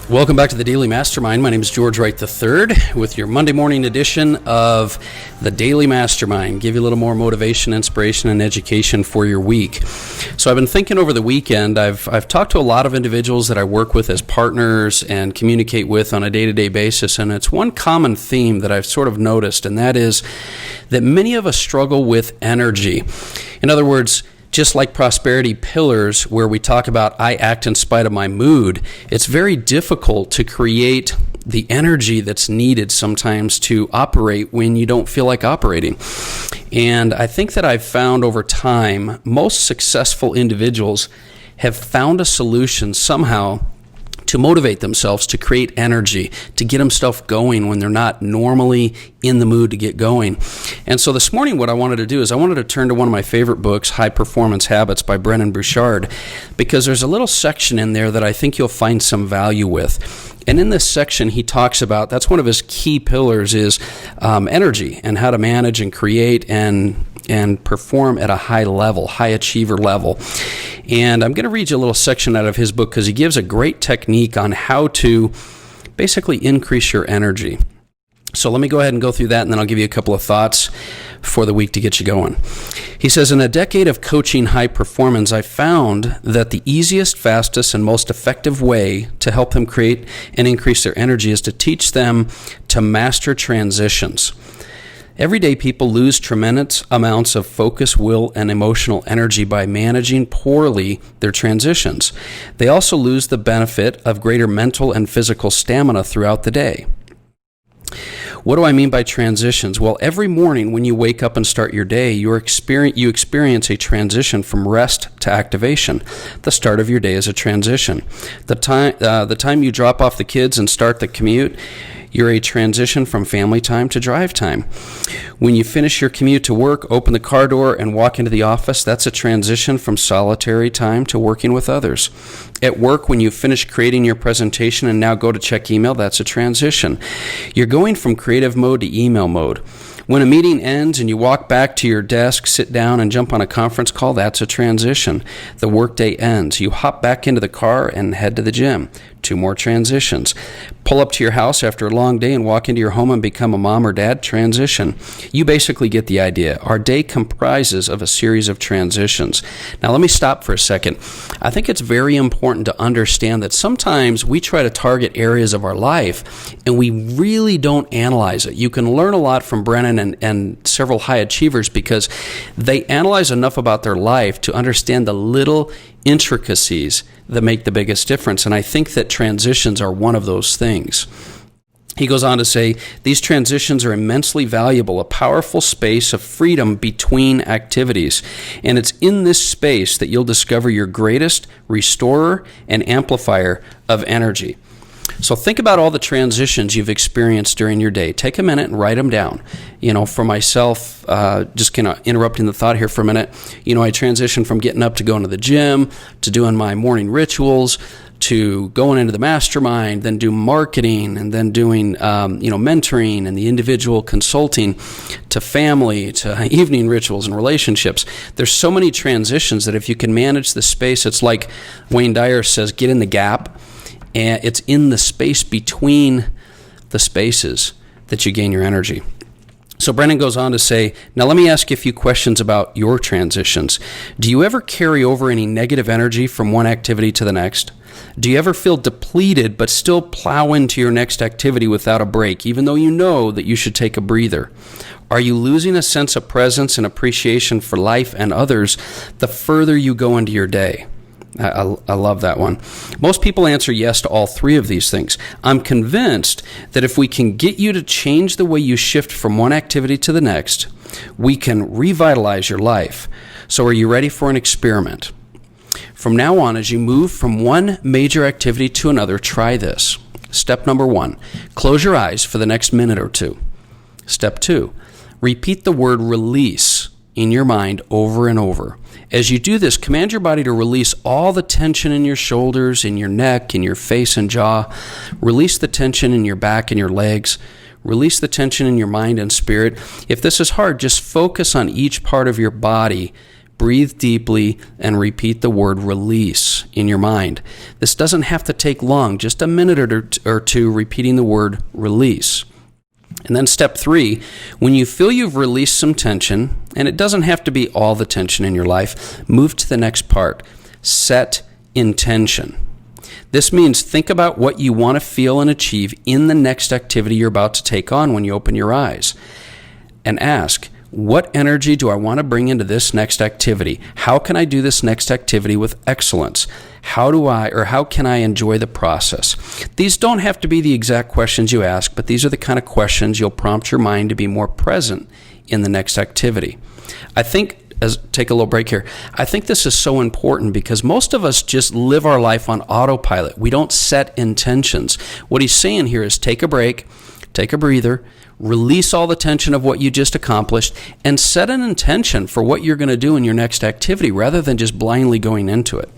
Welcome back to the Daily Mastermind. My name is George Wright III with your Monday morning edition of the Daily Mastermind. Give you a little more motivation, inspiration, and education for your week. So I've been thinking over the weekend, I've talked to a lot of individuals that I work with as partners and communicate with on a day-to-day basis, and it's one common theme that I've sort of noticed, and that is that many of us struggle with energy. In other words, just like prosperity pillars where we talk about I act in spite of my mood, it's very difficult to create the energy that's needed sometimes to operate when you don't feel like operating. And I think that I've found over time, most successful individuals have found a solution somehow to motivate themselves, to create energy, to get themselves going when they're not normally in the mood to get going. And so this morning what I wanted to do is I wanted to turn to one of my favorite books, High Performance Habits by Brendon Burchard, because there's a little section in there that I think you'll find some value with. And in this section, he talks about, that's one of his key pillars is energy and how to manage and create and perform at a high level, high achiever level. And I'm going to read you a little section out of his book because he gives a great technique on how to basically increase your energy. So let me go ahead and go through that, and then I'll give you a couple of thoughts for the week to get you going. He says, in a decade of coaching high performance, I found that the easiest, fastest, and most effective way to help them create and increase their energy is to teach them to master transitions. Everyday people lose tremendous amounts of focus, will, and emotional energy by managing poorly their transitions. They also lose the benefit of greater mental and physical stamina throughout the day. What do I mean by transitions? Well, every morning when you wake up and start your day, you experience a transition from rest to activation. The start of your day is a transition. The time you drop off the kids and start the commute, you're a transition from family time to drive time. When you finish your commute to work, open the car door, and walk into the office, that's a transition from solitary time to working with others. At work, when you finish creating your presentation and now go to check email, that's a transition. You're going from creative mode to email mode. When a meeting ends and you walk back to your desk, sit down, and jump on a conference call, that's a transition. The workday ends. You hop back into the car and head to the gym. 2 more transitions. Pull up to your house after a long day and walk into your home and become a mom or dad, transition. You basically get the idea. Our day comprises of a series of transitions. Now let me stop for a second. I think it's very important to understand that sometimes we try to target areas of our life and we really don't analyze it. You can learn a lot from Brennan and several high achievers because they analyze enough about their life to understand the little intricacies that make the biggest difference. And I think that transitions are one of those things. He goes on to say, these transitions are immensely valuable, a powerful space of freedom between activities. And it's in this space that you'll discover your greatest restorer and amplifier of energy. So think about all the transitions you've experienced during your day. Take a minute and write them down. For myself, just kind of interrupting the thought here for a minute, I transitioned from getting up to going to the gym, to doing my morning rituals, to going into the mastermind, then do marketing, and then doing, mentoring and the individual consulting, to family, to evening rituals and relationships. There's so many transitions that if you can manage the space, it's like Wayne Dyer says, get in the gap. And it's in the space between the spaces that you gain your energy. So Brendon goes on to say, now let me ask you a few questions about your transitions. Do you ever carry over any negative energy from one activity to the next? Do you ever feel depleted but still plow into your next activity without a break, even though you know that you should take a breather? Are you losing a sense of presence and appreciation for life and others the further you go into your day? I love that one. Most people answer yes to all 3 of these things. I'm convinced that if we can get you to change the way you shift from one activity to the next, we can revitalize your life. So are you ready for an experiment? From now on, as you move from one major activity to another, try this. Step number 1, close your eyes for the next minute or 2. Step 2, repeat the word release in your mind over and over. As you do this, command your body to release all the tension in your shoulders, in your neck, in your face and jaw. Release the tension in your back and your legs. Release the tension in your mind and spirit. If this is hard, just focus on each part of your body breathe deeply, and repeat the word release in your mind. This doesn't have to take long, just a minute or two repeating the word release. And then step 3, when you feel you've released some tension, and it doesn't have to be all the tension in your life, move to the next part. Set intention. This means think about what you want to feel and achieve in the next activity you're about to take on when you open your eyes. And ask, what energy do I want to bring into this next activity? How can I do this next activity with excellence? How can I enjoy the process? These don't have to be the exact questions you ask, but these are the kind of questions you'll prompt your mind to be more present in the next activity. Take a little break here. I think this is so important because most of us just live our life on autopilot. We don't set intentions. What he's saying here is take a break, take a breather, release all the tension of what you just accomplished, and set an intention for what you're going to do in your next activity rather than just blindly going into it.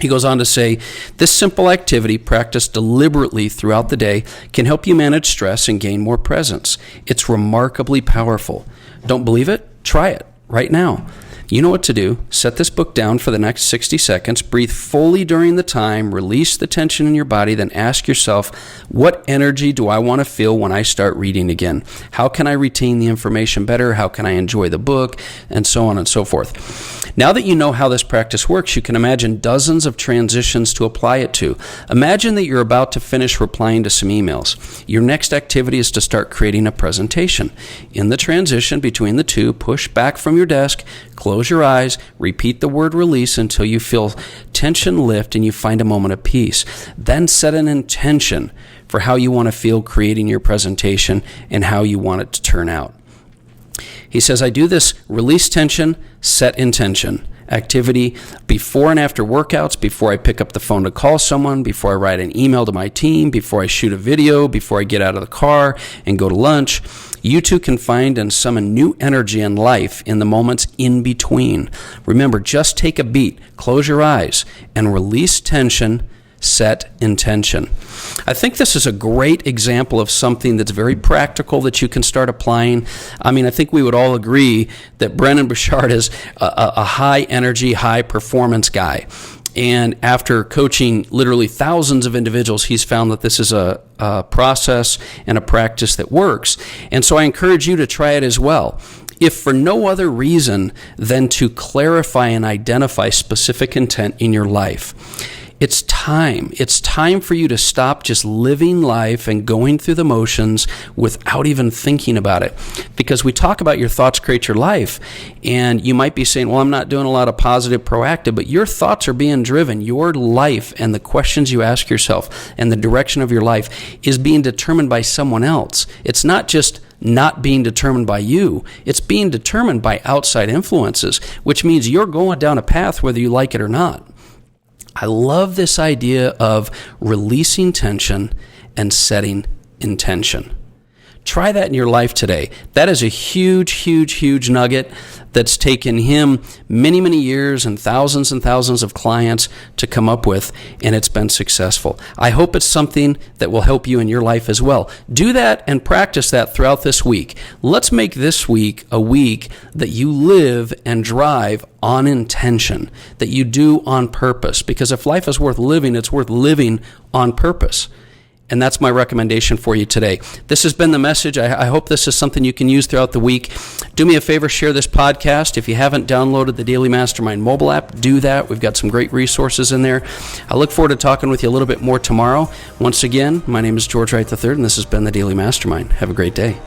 He goes on to say, this simple activity, practiced deliberately throughout the day, can help you manage stress and gain more presence. It's remarkably powerful. Don't believe it? Try it right now. You know what to do. Set this book down for the next 60 seconds. Breathe fully during the time. Release the tension in your body. Then ask yourself, what energy do I want to feel when I start reading again? How can I retain the information better? How can I enjoy the book? And so on and so forth. Now that you know how this practice works, you can imagine dozens of transitions to apply it to. Imagine that you're about to finish replying to some emails. Your next activity is to start creating a presentation. In the transition between the two, push back from your desk, close your eyes, repeat the word release until you feel tension lift and you find a moment of peace. Then set an intention for how you want to feel creating your presentation and how you want it to turn out. He says, I do this release tension, set intention activity before and after workouts, before I pick up the phone to call someone, before I write an email to my team, before I shoot a video, before I get out of the car and go to lunch. You too can find and summon new energy and life in the moments in between. Remember, just take a beat, close your eyes, and release tension, set intention. I think this is a great example of something that's very practical that you can start applying. I mean, I think we would all agree that Brendon Burchard is a high energy, high performance guy. And after coaching literally thousands of individuals, he's found that this is a process and a practice that works. And so I encourage you to try it as well. If for no other reason than to clarify and identify specific intent in your life. It's time. It's time for you to stop just living life and going through the motions without even thinking about it. Because we talk about your thoughts create your life, and you might be saying, well, I'm not doing a lot of positive, proactive, but your thoughts are being driven. Your life and the questions you ask yourself and the direction of your life is being determined by someone else. It's not just not being determined by you. It's being determined by outside influences, which means you're going down a path whether you like it or not. I love this idea of releasing tension and setting intention. Try that in your life today. That is a huge, huge, huge nugget that's taken him many, many years and thousands of clients to come up with, and it's been successful. I hope it's something that will help you in your life as well. Do that and practice that throughout this week. Let's make this week a week that you live and drive on intention, that you do on purpose, because if life is worth living, it's worth living on purpose. And that's my recommendation for you today. This has been the message. I hope this is something you can use throughout the week. Do me a favor, share this podcast. If you haven't downloaded the Daily Mastermind mobile app, do that. We've got some great resources in there. I look forward to talking with you a little bit more tomorrow. Once again, my name is George Wright III, and this has been the Daily Mastermind. Have a great day.